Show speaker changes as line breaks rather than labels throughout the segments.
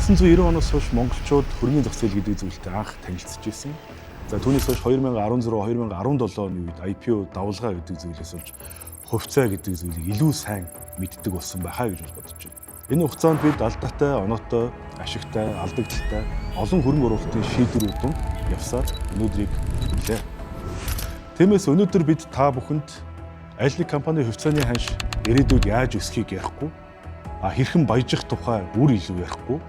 1990 оноос хойш монголчууд хөрөнгөний зах зээл гэдэг зүйлтэй анх танилцж ирсэн. За түүнээс хойш 2016-2017 оны үед IPO давалгаа гэдэг зүйлээс болж хувьцаа гэдэг зүйлийг илүү сайн мэддэг болсон байхаа гэж бодож байна. Энэ хугацаанд бид алдаатай, оноотой, ашигтай, алдагдaltaй олон хөрөнгө оруулалтын шийдвэрүүд донд явсаар өнөөдрийг хүлээ. Тиймээс өнөөдөр бид та бүхэнд аль нэг компани хувьцааны ханш ирээдүйд яаж өсөхийг ярихгүй, хэрхэн баяжих тухай бүр илүү ярихгүй,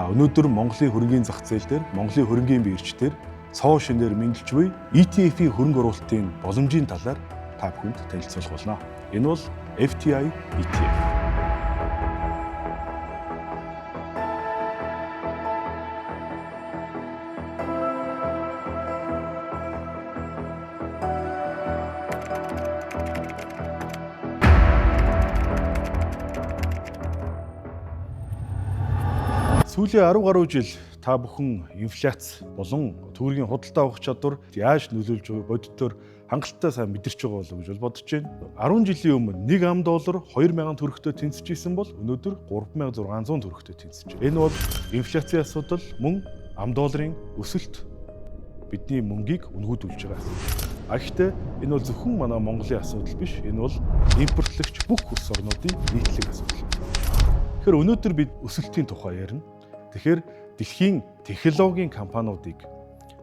өнөөдөр Монголын хөрөнгөний зах зээл дээр, Монголын хөрөнгөний бирж дээр цоо шинээр мэдлж буй ETF-ийн хөрөнгө оруулалтын боломжийн талаар та бүхэнд танилцуулах болно. Энэ бол FTI ETF. Сүүлийн 10 гаруй жил та бүхэн инфляц болон төгрөгийн худалдаа авах чадвар яаж нөлөөлж байгааг бодитоор хангалттай сайн мэдэрч байгаа болов уу гэж бодож байна. 10 жилийн өмнө 1 ам доллар 2000 төгрөгтөд тэнцэж исэн бол өнөөдөр 3600 төгрөгтөд тэнцэж байна. Энэ бол инфляцийн асуудал, мөн ам долларын өсөлт бидний мөнгийг үнгүүдүүлж байгаа асуудал. Гэхдээ энэ бол зөвхөн манай Монголын асуудал биш. Энэ бол импортлогч бүх улс орнуудын нийтлэг асуудал. Тэгэхээр өнөөдөр бид өсөлтийн тухай ярина. Тэгэхээр дэлхийн технологийн компаниудыг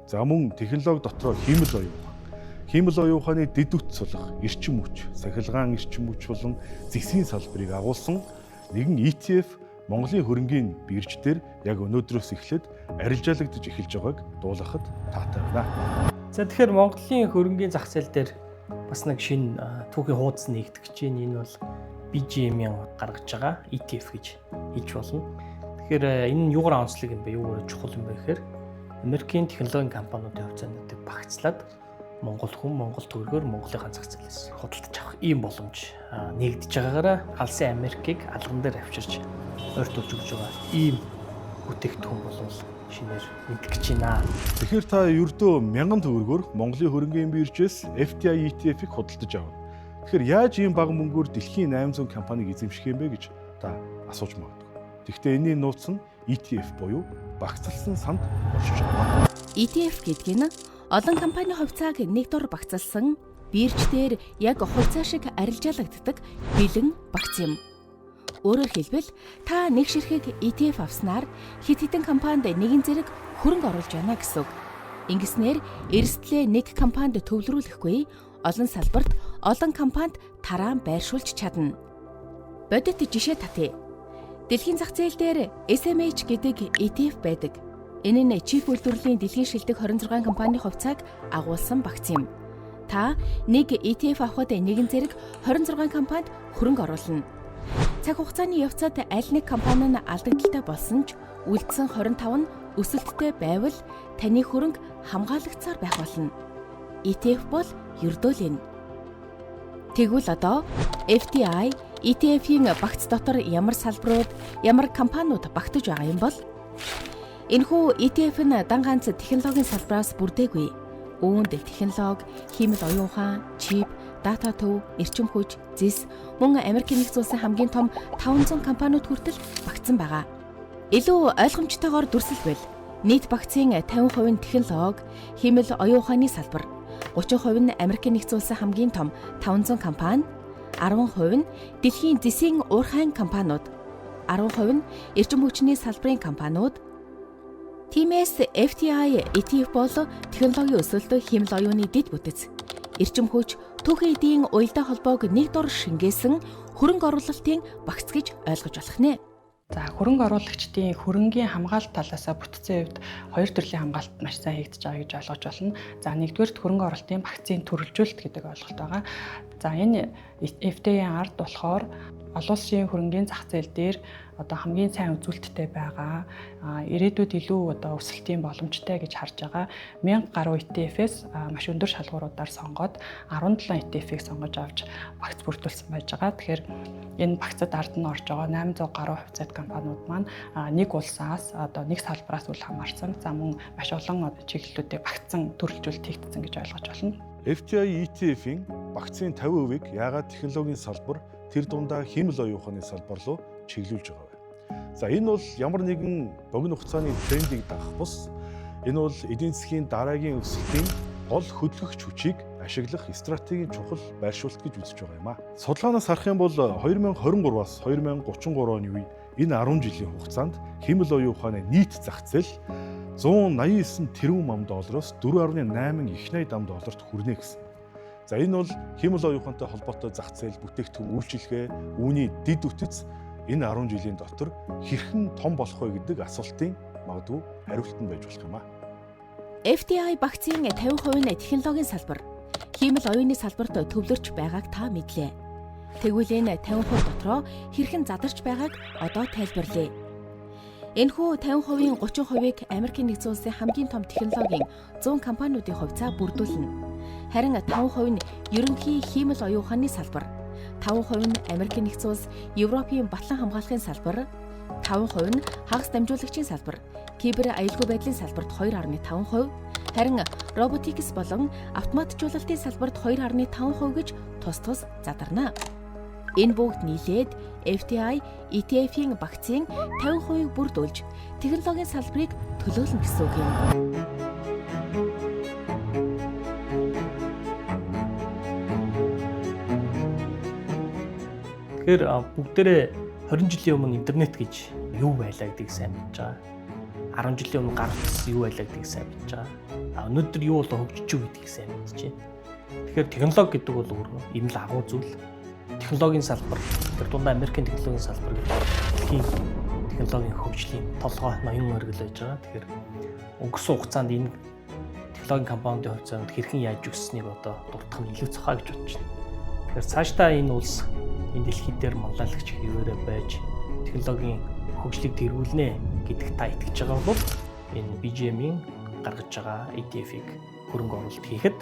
за мөн технологи дотроо хиймэл оюун ухааны дэд үт сулах эрчим хүч, сахилгаан эрчим хүч болон зэсийн салбарыг агуулсан нэгэн ETF Монголын хөрөнгөний бирж дээр яг өнөөдрөөс эхлээд арилжаалагдаж эхэлж байгааг дуулгахад таатай байна.
За тэгэхээр Монголын хөрөнгөний зах зээл дээр бас нэг шинэ түүхийн хуудас нэгдэх гэж байна. Энэ бол BGM-ийн гаргаж байгаа ETF гэж хэлж болно. Тэгэхээр энэ нь юугаар онцлог юм бэ? Юугаар чухал юм бэ гэхээр Америкийн технологийн компаниудын хувьцаануудыг багцлаад Монгол хүн Монгол төгрөгөөр Монголын зах зээлээс худалдаж авах ийм боломж нэгдэж байгаагаараа алсын Америкийг алган дээр авчирч ойртуулж өгч байгаа ийм бүтээгдэхүүн болов шинээр мэдгэж байна.
Тэгэхээр та ердөө 1000 төгрөгөөр Монголын хөрөнгөний биржээс FTI ETF-ийг худалдаж авна. Тэгэхээр яаж ийм бага мөнгөөр дэлхийн 800 компаниг эзэмших юм бэ гэж та асууж магадгүй. Гэхдээ энэний нууц нь ETF буюу багцлсан санд болчихж байгаа.
ETF гэдэг нь олон компани хувьцааг нэг дор багцлсан бирж дээр яг хувьцаа шиг арилжаалагддаг бэлэн багц юм. Өөрөөр хэлбэл та нэг ширхэг ETF авснаар хэд хэдэн компанид нэгэн зэрэг хөрөнгө оруулж байна гэсэн үг. Ингэснээр эрсдлээ нэг компанид төвлөрүүлэхгүй олон салбарт олон компанид тараан байршуулж чадна. Бодит жишээ татъя. Дэлхийн зах зээл дээр SMH гэдэг ETF байдаг. Энэ нь чип үйлдвэрлэлийн дэлхийн шилдэг 26 компанийн хувьцааг агуулсан багц юм. Та нэг ETF авахд нэгэн зэрэг 26 компанид хөрөнгө оруулна. Цаг хугацааны явцад аль нэг компани нь алдагдaltaй болсон ч үлдсэн 25 нь өсөлттэй байвал таны хөрөнгө хамгаалагдсаар байх болно. ETF бол ердөөл энэ. Тэгвэл одоо FTI ETF-ийн багц дотор ямар салбарууд, ямар компаниуд багтаж байгаа юм бол? Энэхүү ETF нь дан ганц технологийн салбараас бүрдээгүй. Үүнд технологи, хиймэл оюун ухаан, чип, дата төв, эрчим хүч, зэс, мөн Америкийн нэгдсэн улсын хамгийн том 500 компаниуд хүртэл багтсан байгаа. Илүү ойлгомжтойгоор дүрсэлбэл нийт багцын 50% нь технологи, хиймэл оюун ухааны салбар, 30% нь Америкийн нэгдсэн улсын хамгийн том 500 компани, 10% нь дэлхийн зэсийн уурхайн компаниуд, 10% нь эрчим хүчний салбарын компаниуд. Тиймээс FTI ETF бол технологийн өсөлт, хиймэл оюуны дэд бүтэц, эрчим хүч, түүхэн эдийн уялдаа холбоог нэг дор шингээсэн хөрөнгө оруулалтын багц гэж ойлгож болох нэ.
За хөрөнгө оруулагчдын хөрөнгийн хамгаалалт талаас бүтцийн хувьд хоёр төрлийн хамгаалалт маш сайн хийгдэж байгаа гэж ойлгож байна. За нэгдүгээрт хөрөнгө оруулалтын багцын төрөлжүүлэлт гэдэг ойлголт байгаа. За энэ FTI-ийн ард болохоор олон улсын хөрөнгөний зах зээл дээр одоо хамгийн сайн үзүүлэлттэй байгаа, ирээдүйд илүү одоо өсөлтийн боломжтой гэж харж байгаа 1000 гаруй ETF-ээс маш өндөр шалгууруудаар сонгоод 17 ETF-ийг сонгож авч багц бүрдүүлсэн байж байгаа. Тэгэхээр энэ багцад ард нь орж байгаа 800 гаруй хувьцаат компаниуд маань нэг улсаас одоо нэг салбараас үл хамаарсан. За мөн маш олон чиглэлүүдийг багцсан төрөлжүүлэлт хийгдсэн гэж ойлгож байна.
FTI ETF-ийн багцын 50%-ийг яагаад технологийн салбар, тэр дундаа хиймэл оюун ухааны салбар руу чиглүүлж байгаа вэ? За энэ бол ямар нэгэн богино хугацааны трендийг дагах бус энэ бол эдийн засгийн дараагийн өсөлтийн гол хөдөлгөгч хүчийг ашиглах стратегийн чухал байршуулт гэж үзэж байгаа юм а. Судалгаанаас харах юм бол 2023-аас 2033 оны үе энэ 10 жилийн хугацаанд хэмэл оюун ухааны нийт зах зээл 189 тэрбум ам доллароос 4.8 их 80 ам долларт хүрнэ гэсэн. За энэ бол хэмэл оюун ухаантай холбоотой зах зээл, бүтээгдэхүүн үйлчилгээ, үүний дэд үтц энэ 10 жилийн дотор хэрхэн том болох вэ гэдэг асуултын магадгүй хариулт нь байж болох юм а.
FDI багцын 50% нь технологийн салбар, хиймэл оюуны салбарт төвлөрч байгааг та мэдлээ. Тэгвэл энэ 50% дотроо хэрхэн задарч байгааг одоо тайлбарлая. Энэхүү 50%-ийн 30%-ийг Америкийн нэгдсэн улсын хамгийн том технологийн 100 компаниудын хувьцаа бүрдүүлнэ. Харин 5% нь ерөнхий хиймэл оюун ухааны салбар, 5% нь Америкийн нэгдсэн улс, Европын батлан хамгаалахын салбар, 5% нь хагас дамжуулагчийн салбар, кибер аюулгүй байдлын салбарт 2.5%, харин роботикс болон автоматжуулалтын салбарт 2.5% гэж тус тус задарна. Энэ бүгд нийлээд FDI ETF-ийн багцын 50%-ийг бүрдүүлж, технологийн салбарыг төлөөлнө гэсэн үг юм.
Тэгэхээр бүгдээрээ 20 жилийн өмнө интернет гэж юу байлаа гэдгийг сайн мэдж байгаа. 10 жилийн өмнө гар утас юу байлаа гэдгийг сайн мэдж байгаа. Өнөөдөр юу болоо хөгжиж юу гэдгийг сайн мэдж байна. Тэгэхээр технологи гэдэг бол өөрөө энэ л агуу зүйл. Технологийн салбар, тэр дундаа Америкийн технологийн салбар гэдэг дэлхийн технологийн хөгжлийн толгой ноён өргөл байж байгаа. Тэгэхээр өнгөрсөн хугацаанд энэ технологийн компаниудын хувьцаанд хэрхэн яаж өссөнийг одоо дурдах нь илүү цохоо гэж бодож байна. Тэгэхээр цаашдаа энэ улс энэ дэлхийд дээр манлайлагч хэвээрээ байж технологийн хөгжлийг тэргүүлнэ гэдэгт та итгэж байгаа бол энэ BGM-ийн гаргаж байгаа ETF-ийг хөрөнгө оруулалт хийхэд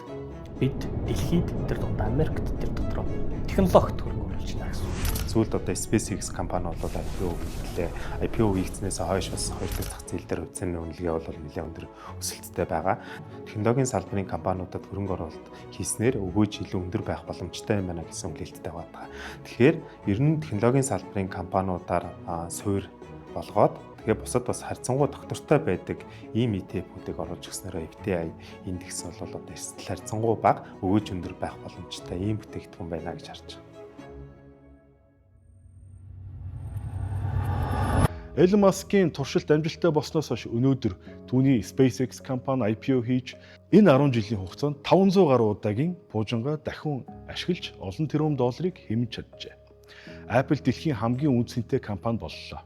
бид дэлхийд тэр дундаа Америкт тэр дотроо технологид хөрөнгө оруулж байна гэсэн.
Сүүлд одоо SpaceX компани бол IPO хийлээ. IPO хийгдснээс хойш бас хоёр дахь зах зээл дээр хувьцааны үнэлгээ бол нэлээд өндөр өсөлттэй байгаа. Технологийн салбарын компаниудад хөрөнгө оруулалт хийснээр өгөөж илүү өндөр байх боломжтой юм байна гэсэн үнэлэлттэй байна. Тэгэхээр ер нь технологийн салбарын компаниудаар суурь болгоод тэгээ бусад бас харьцангуй доктортой байдаг ийм ETF-үүдийг оруулж гиснээр FDI индекс бол одоо эрсдэл харьцангуй бага өгөөж өндөр байх боломжтой ийм бүтээгдэхүүн байна гэж харж байна.
Elon Musk-ийн туршилт амжилттай болсноос хойш өнөөдөр түүний SpaceX компани IPO хийж энэ 10 жилийн хугацаанд 500 гаруй удаагийн буужингаа дахин ашиглаж олон тэрбум долларыг хэмжиж чаджээ. Apple дэлхийн хамгийн үнэтэй компани боллоо.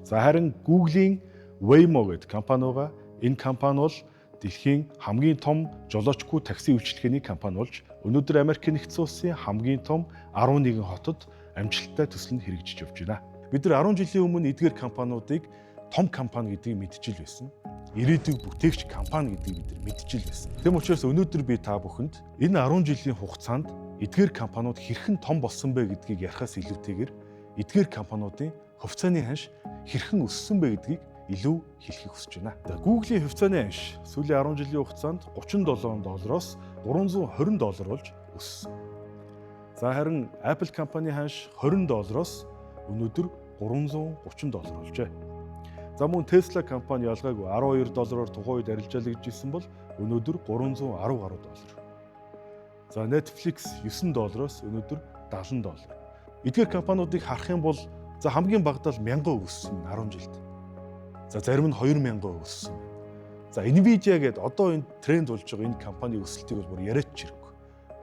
За харин Google-ийн Waymo гэдэг компани байгаа. Энэ компани бол дэлхийн хамгийн том жолоочгүй такси үйлчилгээний компани болж өнөөдөр Америкийн нэгдсэн улсын хамгийн том 11 хотод амжилттай төсөл нь хэрэгжиж явж байна. Бид нар 10 жилийн өмнө эдгээр компаниудыг том компани гэдгийг мэдчихэл байсан. Ирээдүйг бүтээгч компани гэдгийг бид нар мэдчихэл байсан. Тэм учраас өнөөдөр би та бүхэнд энэ 10 жилийн хугацаанд эдгээр компаниуд хэрхэн том болсон бэ гэдгийг ярихаас илүүтэйгээр эдгээр компаниудын хувьцааны ханш хэрхэн өссөн бэ гэдгийг илүү хэлхийг хүсэж байна. Google-ийн хувьцааны ханш сүүлийн 10 жилийн хугацаанд $37 $320 болж өссөн. За харин Apple компани ханш $20 өнөөдөр $330 болжээ. За мөн Tesla компани ялгаагүй $12-оор тухайн үед арилжаалаа гэж хэлсэн бол өнөөдөр $310 гаруй доллар. За Netflix $9-оос өнөөдөр $70. Эдгээр компаниудыг харах юм бол за хамгийн багадаа 1000 өссөн 10 жилд. За зарим нь 2000 өссөн. За Nvidia гэдэг одоо энэ тренд болж байгаа энэ компани өсөлтийг бол бүр яриач чирэггүй.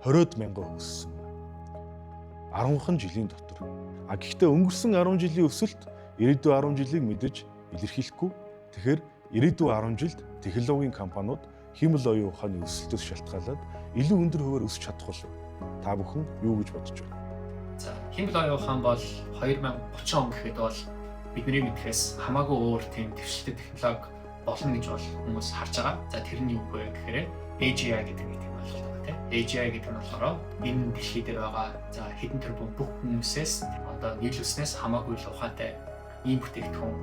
20,000 өссөн. 10хан жилийн дотор. Гэхдээ өнгөрсөн 10 жилийн өсөлт ирээдүйн 10 жилийг мэдэж илэрхийлэхгүй. Тэгэхээр ирээдүйн 10 жилд технологийн компаниуд хиймэл оюун ухааны өсөлтөөс шалтгаалаад илүү өндөр хуваар өсч чадах болов. Та бүхэн юу гэж бодож байна?
За, хиймэл оюун ухаан бол 2030 он гэхэд бол бидний мэдхээс хамаагүй өөр тийм дэвшилтэй технологи болно гэж бол хүмүүс харж байгаа. За тэр нь юу вэ гэхээр AGI гэдэг нэг юм болж байгаа тийм. AGI гэдэг нь болохоор энэ дэлхий дээр байгаа за хэдэн тэрбум бүх хүмүүсээс одоо нийлүүлснээс хамаагүй л ухаантай ийм бүтээгдэхүүн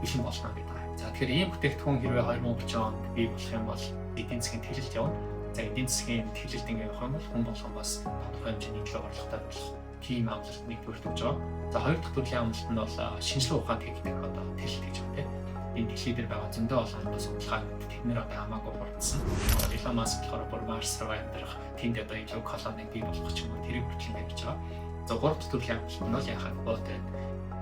бишин болно гэдэг. За тэгэхээр ийм бүтээгдэхүүн хэрвээ 2030 онд бий болох юм бол эдийн засгийн тэлэлт явна. За эдийн засгийн тэлэлт ингэ явах юм бол хүн болгон бас тодорхой хэмжээний төлөв орлоготой болох тийм амлалт нэгдүгээр төгж байгаа. За хоёр дахь төрлийн амлалт нь бол шинжилгээ ухаанд хийгдэх одоо тэлэлт гэж байна тийм. Энэ дэлхий дээр байгаа зөндөө олон судалгааг тэд нэр одоо хамаагүй хурдсан. Elon Musk болохоор бүр Mars руу амьдрах, тэнд одоо илүү колоник бий болгох ч юм уу тэрийг хүртэл хийж байгаа. За гурав дахь төрлийн амлалт нь бол яхаа ботой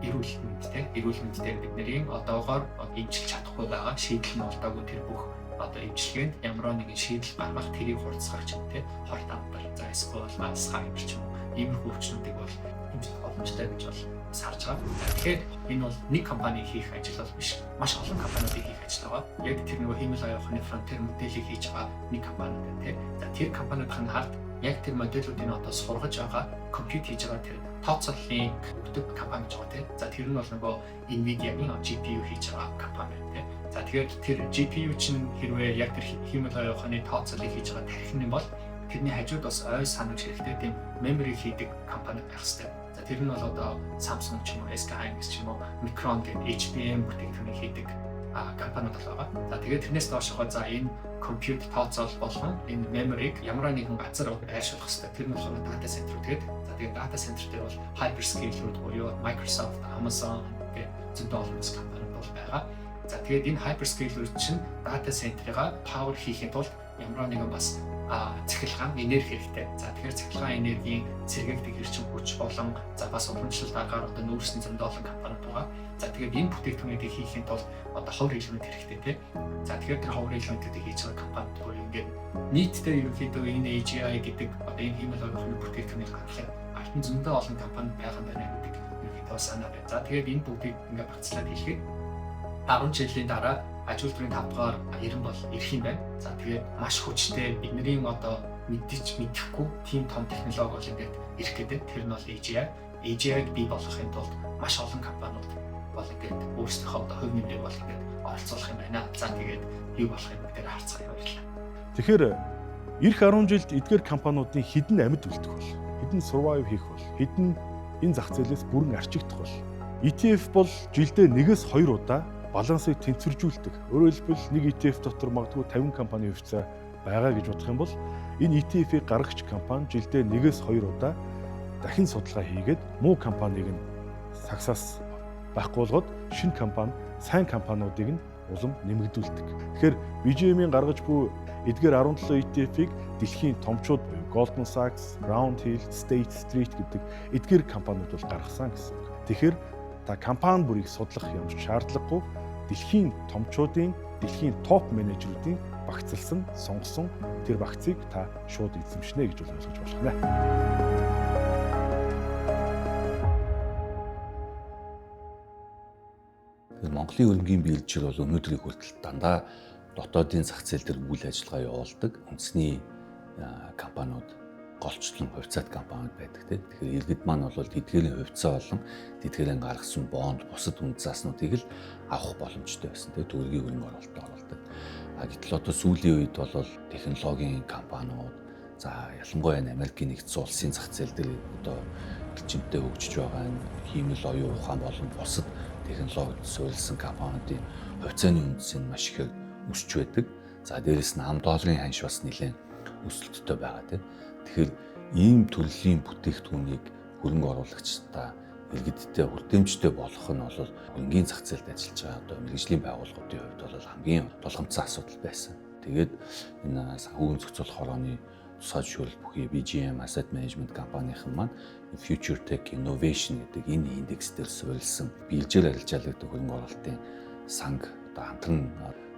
эрүүл мэндтэй. Эрүүл мэндтэй бидний одоогоор эмчилж чадахгүй байгаа шийдэл нь олдоогүй тэр бүх одоо эмчилгээнд ямар нэгэн шийдэл гаргах тэрийг хурцгах ч юм те хорт амтар за эсвэл Alzheimer ч юм уу иймэрхүү өвчнүүдийг бол эмчилж боломжтой гэж бол сарж байгаа. Тэгэхээр энэ бол нэг компани хийх ажил бол биш. Маш олон компаниудыг хийх ажил байгаа. Яг тэр нөгөө хиймэл оюухны фронтер модельийг хийж байгаа нэг компани байна те. За тэр компаниудын хард яг тэр модельүүдийн одоо сургаж байгаа компьютер хийж байгаа тэр тооцооллын өгдөг компани гэж байгаа те. За тэр нь бол нөгөө Nvidia-гийн GPU хийж байгаа компани байна те. За тэгэхээр тэр GPU чинь хэрвээ яг тэр хиймэл оюухны тооцооллыг хийж байгаа тархин юм бол тэрний хажууд бас ой санаж хэрэгтэй тийм memory хийдэг компани байх хэрэгтэй. За тэр нь бол одоо Samsung ч юм уу, SK Hynix ч юм уу, Micron гэх HBM бүтээгдэхүүнийг хийдэг компаниуд байгаа. За тэгээд тэрнээс доошоо за энэ компьютер тооцоол болгон энэ memory-г ямар нэгэн газар байршуулах хэрэгтэй. Тэр нь болохоор data center тэгээд за тэгээд data center дээр бол hyperscaler-ууд буюу Microsoft, Amazon гэх зөндөө олон компаниуд бол байгаа. За тэгээд энэ hyperscaler чинь data center-ыг power хийхэд бол ямар нэгэн бас цахилгаан энерги хэрэгтэй. За тэгэхээр цахилгаан энергийн сэргээгдэх эрчим хүч болон за бас уламжлалт аргаар одоо нүүрсэн зөндөө олон компаниуд байгаа. За тэгээд энэ бүтээгдэхүүнийг хийхэд бол одоо ховор элемент хэрэгтэй тийм. За тэгэхээр тэр ховор элементүүдийг хийж байгаа компаниуд бол ингээд нийтдээ ерөнхийдөө энэ AGI гэдэг одоо энэ хиймэл оюухны бүтээгдэхүүнийг гаргахын альтан зөндөө олон компани байгаа байна гэдэг ерөнхийдөө санаа байна. За тэгээд энэ бүгдийг ингээд багцлаад хэлэхэд 10 жилийн дараа аж үйлдвэрийн 5 дугаар 90 бол ирэх юм байна. За тэгээд маш хүчтэй бидний одоо мэдчих мэдэхгүй тийм том технологи бол ингээд ирэх гэдэг. Тэр нь бол AGI. AGI-г бий болгохын тулд маш олон компаниуд бол ингээд өөрсдийнхөө одоо хувь нэмрийг бол ингээд оролцуулах юм байна. За тэгээд юу болох юм гэдгээр харцгаая баярлалаа.
Тэгэхээр эх 10 жилд эдгээр компаниудын хідэн амьд үлдэх бол, хідэн survive хийх бол, хідэн энэ зах зээлээс бүрэн арчигдах бол. ETF бол жилдээ 1-2 удаа балансыг тэнцвэржүүлдэг. Өөрөөр хэлбэл нэг ETF дотор магадгүй 50 компани хувьцаа байгаа гэж бодох юм бол энэ ETF-ийг гаргагч компани жилдээ 1-2 удаа дахин судалгаа хийгээд муу компанийг нь сагсаас байхгүй болгоод шинэ компани, сайн компаниудыг нь улам нэмэгдүүлдэг. Тэгэхээр BGM-ийн гаргаж буй эдгээр 17 ETF-ийг дэлхийн томчууд буюу Goldman Sachs, Roundhill, State Street гэдэг эдгээр компаниуд бол гаргасан гэсэн. Тэгэхээр та компани бүрийг судлах ямар шаардлагагүй дэлхийн томчуудын, дэлхийн топ менежерүүдийн багцлсан, сонгосон тэр багцыг та шууд эзэмшнэ гэж ойлгож болох нэ.
Монголын хөрөнгийн биелжил бол өнөөдрийн хүртэл дандаа дотоодын зах зээл дээр үйл ажиллагаа явуулдаг үндэсний компаниуд, голчлон хувьцаат компаниуд байдаг тийм. Тэгэхээр иргэд маань бол тэдгээрийн хувьцаа болон тэдгээрийн гаргасан бонд, бусад үнд зааснуудыг л авах боломжтой байсан тийм. Төгрөгийн хөрөнгө оруулалтад оролдог. Гэтэл одоо сүүлийн үед бол технологийн компаниуд за ялангуяа Америкийн нэгдсэн улсын зах зээл дээр одоо элчинтэй хөгжиж байгаа хиймэл оюун ухаан болон бусад технологид суурилсан компаниудын хувьцааны үндэс нь маш их өсч байдаг. За дээрэс нь ам долларын ханш бас нэлээд өсөлттэй байгаа тийм. Тэгэхээр ийм төрлийн бүтээгдэхүүнийг хөрөнгө оруулагчдаа иргэдтэй хүртээмжтэй болгох нь бол энгийн зах зээлд ажиллаж байгаа одоо мэргэжлийн байгууллагуудын хувьд бол хамгийн тулгамдсан асуудал байсан. Тэгээд энэ санхүүгийн зохицуулах хорооны тусгай зөвшөөрөл бүхий BGM Asset Management компанийн маань Future Tech Innovation гэдэг энэ индекс дээр суурилсан биелжээр арилжаалагдаг хөрөнгө оруулалтын санг одоо хамтран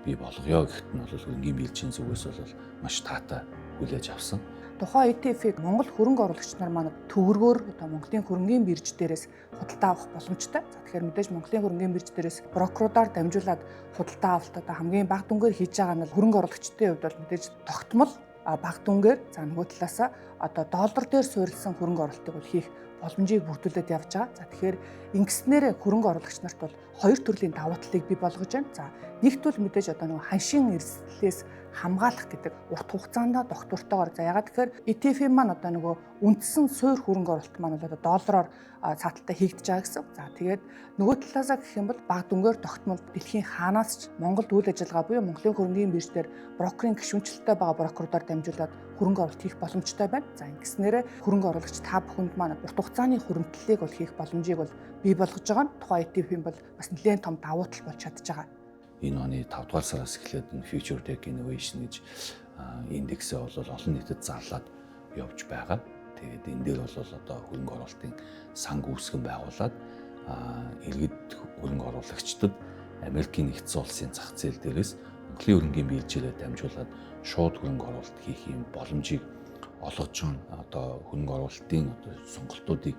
бий болгоё гэхэд нь бол хөрөнгөний биелжийн зүгээс бол маш таатай хүлээж авсан.
Тухайн ETF-ийг Монгол хөрөнгө оруулагч нар маань төгрөгөөр одоо Монголын хөрөнгөний бирж дээрээс худалдаа авах боломжтой. За тэгэхээр мэдээж Монголын хөрөнгөний бирж дээрээс брокеруудаар дамжуулаад худалдаа авалт одоо хамгийн бага дүнгээр хийж байгаа нь хөрөнгө оруулагчдын хувьд бол мэдээж тогтмол бага дүнгээр за нөгөө талаасаа одоо доллар дээр суурилсан хөрөнгө оруулалтыг бол хийх боломжийг бүрдүүлээд явж байгаа. За тэгэхээр ингэснээр хөрөнгө оруулагч нарт бол хоёр төрлийн давуу талыг бий болгож байна. За нэгт бол мэдээж одоо нөгөө ханшийн эрсдлээс хамгаалах гэдэг урт хугацаанд доктортойгоор за ягаад тэгэхээр ETF маань одоо нөгөө үндсэн суур хөрөнгө оруулалт маань бол одоо доллараар цааталтай хийгдэж байгаа гэсэн. За тэгээд нөгөө талаасаа гэх юм бол бага дүнгээр тогтмол дэлхийн хаанаас ч Монголд үйл ажиллагаа буюу Монголын хөрөнгөний биржээр брокерийн гишүүнчлэлтэй байгаа брокеруудаар дамжуулаад хөрөнгө оруулалт хийх боломжтой байна. За ингэснээр хөрөнгө оруулагч та бүхэнд маань урт хугацааны хуримтлалыг бол хийх боломжийг бол бий болгож байгаа нь тухайн ETF-ийн бол бас нэлээд том давуу тал болж чадж байгаа.
Энэ оны 5 дугаар сараас эхлээд Future Tech Innovation гэж индексээ бол олон нийтэд зарлаад явж байгаа. Тэгээд энэ дээр бол одоо хөрөнгө оруулалтын санг үүсгэн байгуулад иргэд хөрөнгө оруулагчдад Америкийн нэгдсэн улсын зах зээл дээрээс Монголын хөрөнгөний биелжээрээ дамжуулаад шууд хөрөнгө оруулалт хийх юм боломжийг олгож байгаа. Одоо хөрөнгө оруулалтын сонголтуудыг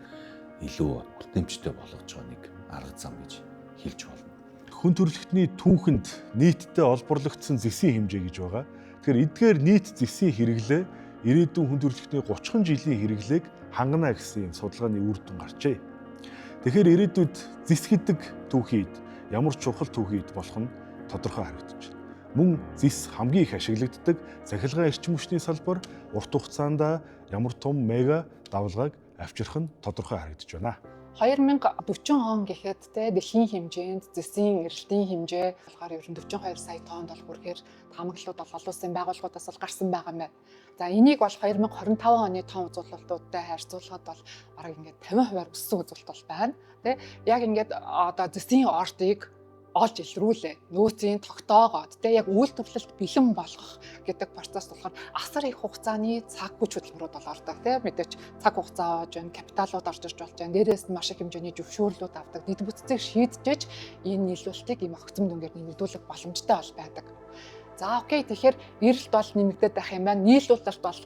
илүү хүртээмжтэй болгож байгаа нэг арга зам гэж хэлж болно.
Хүн төрөлхтний түүхэнд нийтдээ олборлогдсон зэсийн хэмжээ гэж байгаа. Тэгэхээр эдгээр нийт зэсийн хэрэглээ ирээдүйн хүн төрөлхтний 30 жилийн хэрэглээг хангана гэсэн юм судалгааны үр дүн гарчээ. Тэгэхээр ирээдүйд зэс гэдэг түүхийд ямар чухал түүхийд болох нь тодорхой харагдаж байна. Мөн зэс хамгийн их ашиглагддаг цахилгаан эрчим хүчний салбар урт хугацаанд ямар том мега давалгааг авчрах нь тодорхой харагдаж байна.
2040 он гэхэд дэлхийн хэмжээнд зэсийн эрэлтийн хэмжээ болохоор ер нь 42 сая тоннд бол хүрэхээр таамаглалууд бол олон улсын байгууллагуудаас бол гарсан байгаа юм байна. За энийг бол 2025 оны том үзүүлэлтүүдтэй харьцуулахад бол бараг ингээд 50% өссөн үзүүлэлт бол байна. Тэ яг ингээд одоо зэсийн ордыг олж илрүүлээ. Нөөцийн тогтоогоод яг үйлдвэрлэлд бэлэн болгох гэдэг процесс болохоор асар их хугацааны цаг хүч хөдөлмөрүүд бол ордог. Мэдээч цаг хугацаа оож байна, капиталууд орж ирж болж байна. Дээрээс нь маш их хэмжээний зөвшөөрлүүд авдаг. Дэд бүтцийг шийдэж энэ нийлүүлэлтийг ийм огцом дүнгээр нэмэгдүүлэх боломжтой бол байдаг. За окей, тэгэхээр эрэлт бол нэмэгдээд байх юм байна. Нийлүүлэлт бол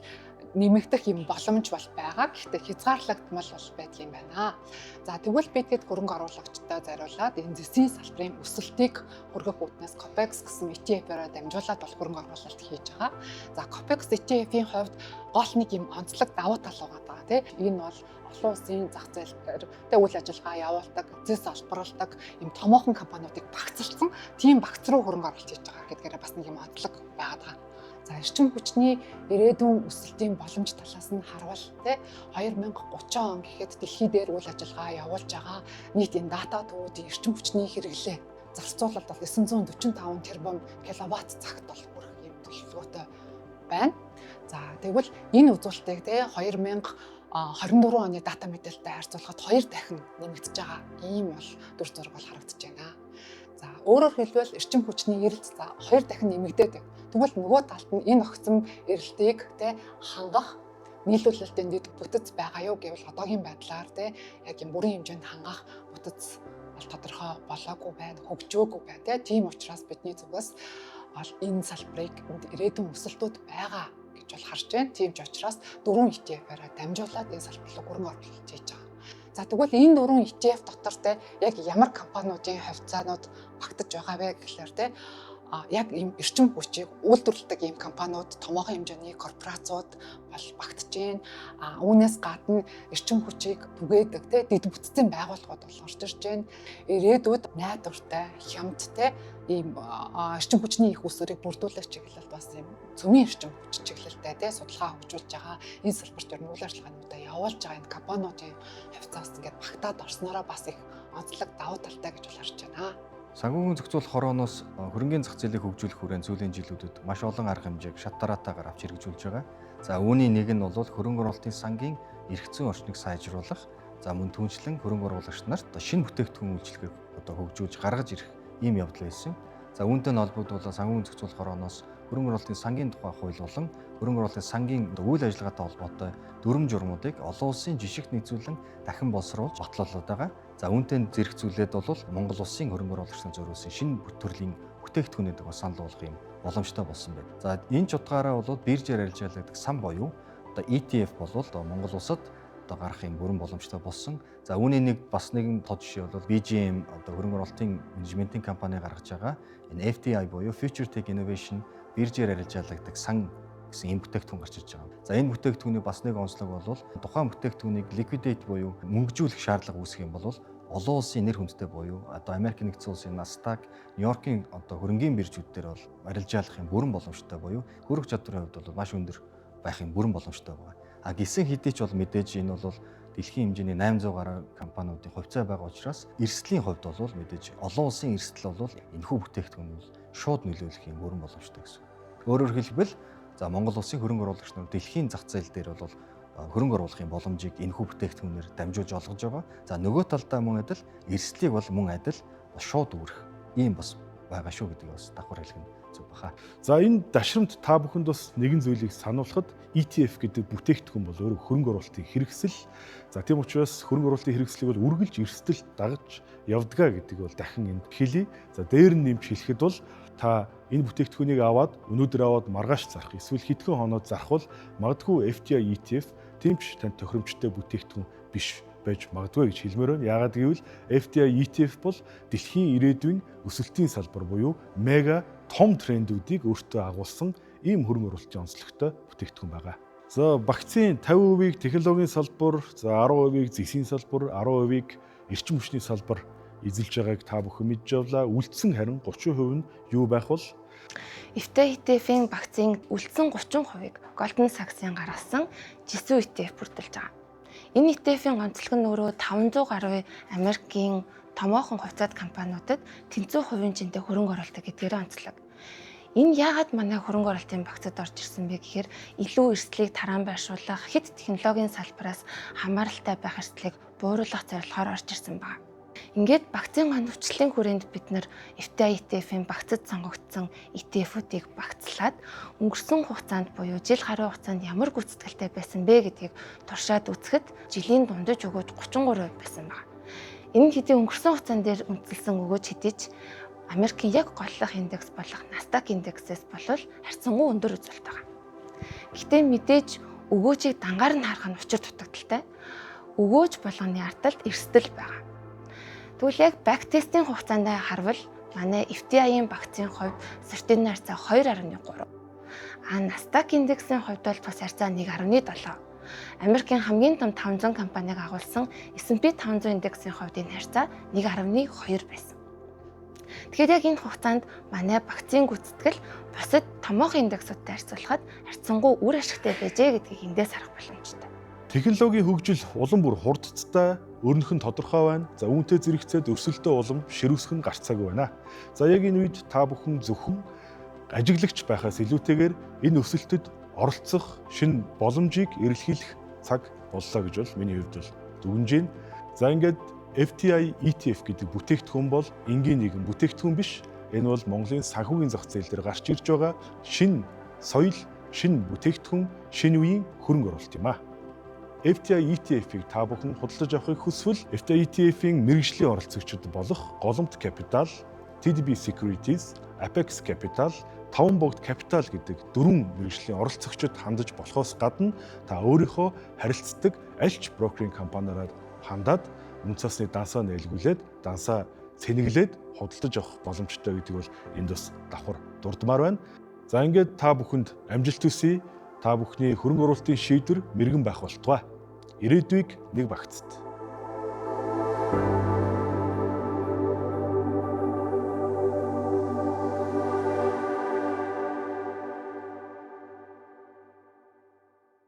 нэмэгдэх юм боломж бол байгаа. Гэхдээ хязгаарлагдмал бол байдаг юм байна. За тэгвэл бид хэд хөрөнгө оруулагчтай зориулаад энэ зэсийн салбарын өсөлтийг хүргэх үүднээс COPEX гэсэн ETF-ээр дамжуулаад бол хөрөнгө оруулалт хийж байгаа. За COPEX ETF-ийн хувьд гол нэг юм онцлог давуу тал байгаа тийм. Энэ бол олон улсын зах зээл дээр үйл ажиллагаа явуулдаг, зэс олборлдог юм томоохон компаниудыг багцлсан тийм багц руу хөрөнгө оруулалт хийж байгаа гэдгээр бас нэг юм онцлог байгаа. За эрчим хүчний ирээдүйн өсөлтийн боломж талаас нь харвал 2030 он гэхэд дэлхий дээр үйл ажиллагаа явуулж байгаа нийт энэ дата төвүүдийн эрчим хүчний хэрэглээ зарцуулалт бол 945 тэрбум киловатт цагт бол хүрэх юм төлөвлөгөөтэй байна. За тэгвэл энэ үзүүлэлтийг 2024 оны дата мэдээлэлтэй харьцуулахад 2 дахин нэмэгдэж байгаа ийм бол дүр зураг бол харагдаж байна. За өөрөөр хэлбэл эрчим хүчний эрэлт 2 дахин нэмэгдээд байна. Тэгвэл нөгөө талд нь энэ огцом эрэлтийг хангах нийлүүлэлтийн дэд бүтэц байгаа юу гэвэл одоогийн байдлаар яг юм бүрийн хэмжээнд хангах бүтэц бол тодорхой болоогүй байна, хөгжөөгүй байна. Тийм учраас бидний зүгээс энэ салбарыг ирээдүйн өсөлтүүд байгаа гэж бол харж байна. Тийм ч учраас 4 ETF-аараа дамжуулаад энэ салбар руу хөрөнгө оруулалт хийж байгаа. За тэгвэл энэ 4 ETF дотор яг ямар компаниудын хувьцаанууд багтаж байгаа вэ гэхлээр яг ийм эрчим хүчийг үйлдвэрлэдэг ийм компаниуд, томоохон хэмжээний корпорациуд бол багтж байна. Үүнээс гадна эрчим хүчийг түгээдэг дэд бүтцийн байгууллагууд бол орж ирж байна. Ирээдүйд найдвартай, хямдтай ийм эрчим хүчний их үсвэрийг бүрдүүлэх чиглэлд бас ийм цөмийн эрчим хүч чиглэлтэй судалгаа хөгжүүлж байгаа. Энэ салбарт ер нь үйл ажиллагаануудаа явуулж байгаа энэ компаниудын хувьцаас ингээд багтаад орсноороо бас их онцлог давуу талтай гэж бол харж байна.
Санхүүгийн зохицуулах хорооноос хөрөнгөний зах зээлийг хөгжүүлэх хүрээнд сүүлийн жилүүдэд маш олон арга хэмжээг шат тараатаагаар авч хэрэгжүүлж байгаа. За үүний нэг нь бол хөрөнгө оруулалтын сангийн эрх зүйн орчныг сайжруулах, за мөн түншлэн хөрөнгө оруулагч нарт шинэ бүтээгдэхүүн үйлчлэгийг хөгжүүлж гаргаж ирэх ийм явдал байсан. За үүнтэй холбогдуулаад санхүүгийн зохицуулах хорооноос хөрөнгө оруулалтын сангийн тухай хууль болон хөрөнгө оруулалтын сангийн үйл ажиллагаатай холбоотой дүрм журмуудыг олон улсын жишгт нийцүүлэн дахин боловсруулж батлуулаад байгаа. За үүнтэй зэрэгцүүлээд бол Монгол улсын хөрөнгө оруулагчдын зориулсан шинэ төрлийн бүтээгдэхүүнүүдийг санал болгох юм боломжтой болсон байна. За энэ ч утгаараа бол биржээр арилжаалагдаг сан боيو одоо ETF бол Монгол улсад одоо гарах юм бүрэн боломжтой болсон. За үүний нэг бас нэгэн тод жишээ бол BGM одоо хөрөнгө оруулалтын менежментийн компани гаргаж байгаа энэ FTI буюу Future Tech Innovation биржээр арилжаалагдаг сан гэсэн энэ бүтээгдэхүүн гарч ирж байгаа. За энэ бүтээгдэхүүний бас нэг онцлог бол тухайн бүтээгдэхүүнийг liquidate буюу мөнгөжүүлэх шаардлага үүсэх юм бол олон улсын нэр хүндтэй буюу одоо Америк нэгдсэн улсын Nasdaq, Нью-Йоркийн одоо хөрөнгийн биржүүд дээр бол арилжаалах юм бүрэн боломжтой буюу хөрөх чадрын хувьд бол маш өндөр байх юм бүрэн боломжтой байгаа. Гисэн хэдий ч бол мэдээж энэ бол дэлхийн хэмжээний 800 гаруй компаниудын хувьцаа байгаа учраас эрсдлийн хувьд бол мэдээж олон улсын эрсдэл бол энэхүү бүтээгдэхүүнийг шууд нөлөөлөх юм бүрэн боломжтой гэсэн. Өөрөөр хэлбэл за Монгол улсын хөрөнгө оруулагч нар дэлхийн зах зээл дээр бол хөрөнгө оруулахын боломжийг энэхүү бүтээгдэхүүнээр дамжуулж олгож байгаа. За нөгөө талдаа мөн адил эрсдлийг бол мөн адил шууд үүрэх ийм бас байгаа шүү гэдгийг бас давхар хэлэх нь зөв баха.
За энэ дашрамт та бүхэнд бас нэгэн зүйлийг сануулхад ETF гэдэг бүтээгдэхүүн бол өөрөө хөрөнгө оруулалтын хэрэгсэл. За тийм учраас хөрөнгө оруулалтын хэрэгслийг бол үргэлж эрсдэл дагаж явдгаа гэдгийг бол дахин энд хэлье. За дээр нь нэмж хэлэхэд бол та энэ бүтээгдэхүүнийг аваад өнөөдөр аваад маргааш зарах эсвэл хэдхэн хоноод зарах бол магадгүй FTI ETF тэмч тань тохиромжтой бүтээгдэхүүн биш байж магадгүй гэж хэлмээр байна. Яагаад гэвэл FTI ETF бол дэлхийн ирээдүйн өсөлтийн салбар буюу мега том трендүүдийг өөртөө агуулсан ийм хөрөнгө оруулалтын онцлогтой бүтээгдэхүүн байгаа. За вакцины 50%-ийг технологийн салбар, за 10%-ийг зэсийн салбар, 10%-ийг эрчим хүчний салбар эзэлж байгааг та бүхэн мэдж явлаа. Үлдсэн харин 30% нь юу байх бол
FTI ETF-ийн вакцины үлдсэн 30%-ийг Goldman Sachs-ийн гаргасан жисүү ETF бүрдүүлж байгаа. Энэ ETF-ийн онцлог нь өөрөө 500 гаруй Америкийн томоохон хувьцаат компаниудад тэнцүү хувийн жинтэй хөрөнгө оруулалт гэдгээр онцлог. Энэ яагаад манай хөрөнгө оруулалтын багцад орж ирсэн бэ гэхээр илүү эрсдлийг тараан байршуулах, хэд технологийн салбараас хамааралтай байх эрсдлийг бууруулах зорилгоор орж ирсэн байна. Ингээд вакцины хонвчлалын хүрээнд бид нар FTI ETF-ийн багцад сонгогдсон ETF-үүдийг багцлаад өнгөрсөн хугацаанд буюу жил гаруй хугацаанд ямар гүйцэтгэлтэй байсан бэ гэдгийг туршаад үзэхэд жилийн дундаж өгөөж 33% байсан байна. Энэ хэдий өнгөрсөн хугацаан дээр үндэслэн өгөөж хэдий ч Америкийн яг голлох индекс болох Nasdaq индексээс болвол харьцангуй өндөр үзүүлэлт байгаа. Гэхдээ мэдээж өгөөжийг дангаар нь харах нь учир дутагдaltaй. Өгөөж болгоны арталт эрсдэл байгаа. Тэгвэл яг бактестийн хугацаанд харвал манай FTI-ийн вакцины хувьд сортын харьцаа 2.3. Nasdaq индексийн хувьд бол бас харьцаа 1.7. Америкийн хамгийн том 500 компаниг агуулсан S&P 500 индексийн хувьд энэ харьцаа 1.2 байсан. Тэгэхээр яг энэ хугацаанд манай вакцины гүйцэтгэл бусад томоохон индексүүдтэй харьцуулахад харьцангуй үр ашигтай байжээ гэдгийг эндээс харах боломжтой.
технологийн хөгжил улам бүр хурдцтай, өөрнөх нь тодорхой байна. За үүнтэй зэрэгцээд өрсөлдөө улам ширүүсгэн гарцаагүй байна. За яг энэ үед та бүхэн зөвхөн ажиглагч байхаас илүүтэйгээр энэ өсөлтөд оролцох шинэ боломжийг эрэлхийлэх цаг боллоо гэж бол миний хувьд бол дүгнэж байна. За ингээд FTI ETF гэдэг бүтээгдэхүүн бол энгийн нэгэн бүтээгдэхүүн биш. Энэ бол Монголын санхүүгийн зах зээл дээр гарч ирж байгаа шинэ соёл, шинэ бүтээгдэхүүн, шинэ үеийн хөрөнгө оруулалт юм аа. FTI ETF-ийг та бүхэн худалдаж авахыг хүсвэл FTI ETF-ийн мэргэжлийн оролцогчид болох Голомт Capital, TDB Securities, Apex Capital, Таван богд Capital гэдэг дөрвөн мэргэжлийн оролцогчид хандаж болохоос гадна та өөрийнхөө харилцдаг аль ч брокеринг компаниараа хандаад мөн цасны дансаа нээлгүүлээд, дансаа цэнэглээд худалдаж авах боломжтой гэдэг бол энд бас давхар дурдмаар байна. За ингээд та бүхэнд амжилт хүсье. Та бүхний хөрөнгө оруулалтын шийдвэр мэрэгэн байх болтугай. Ирээдүйг нэг багцад.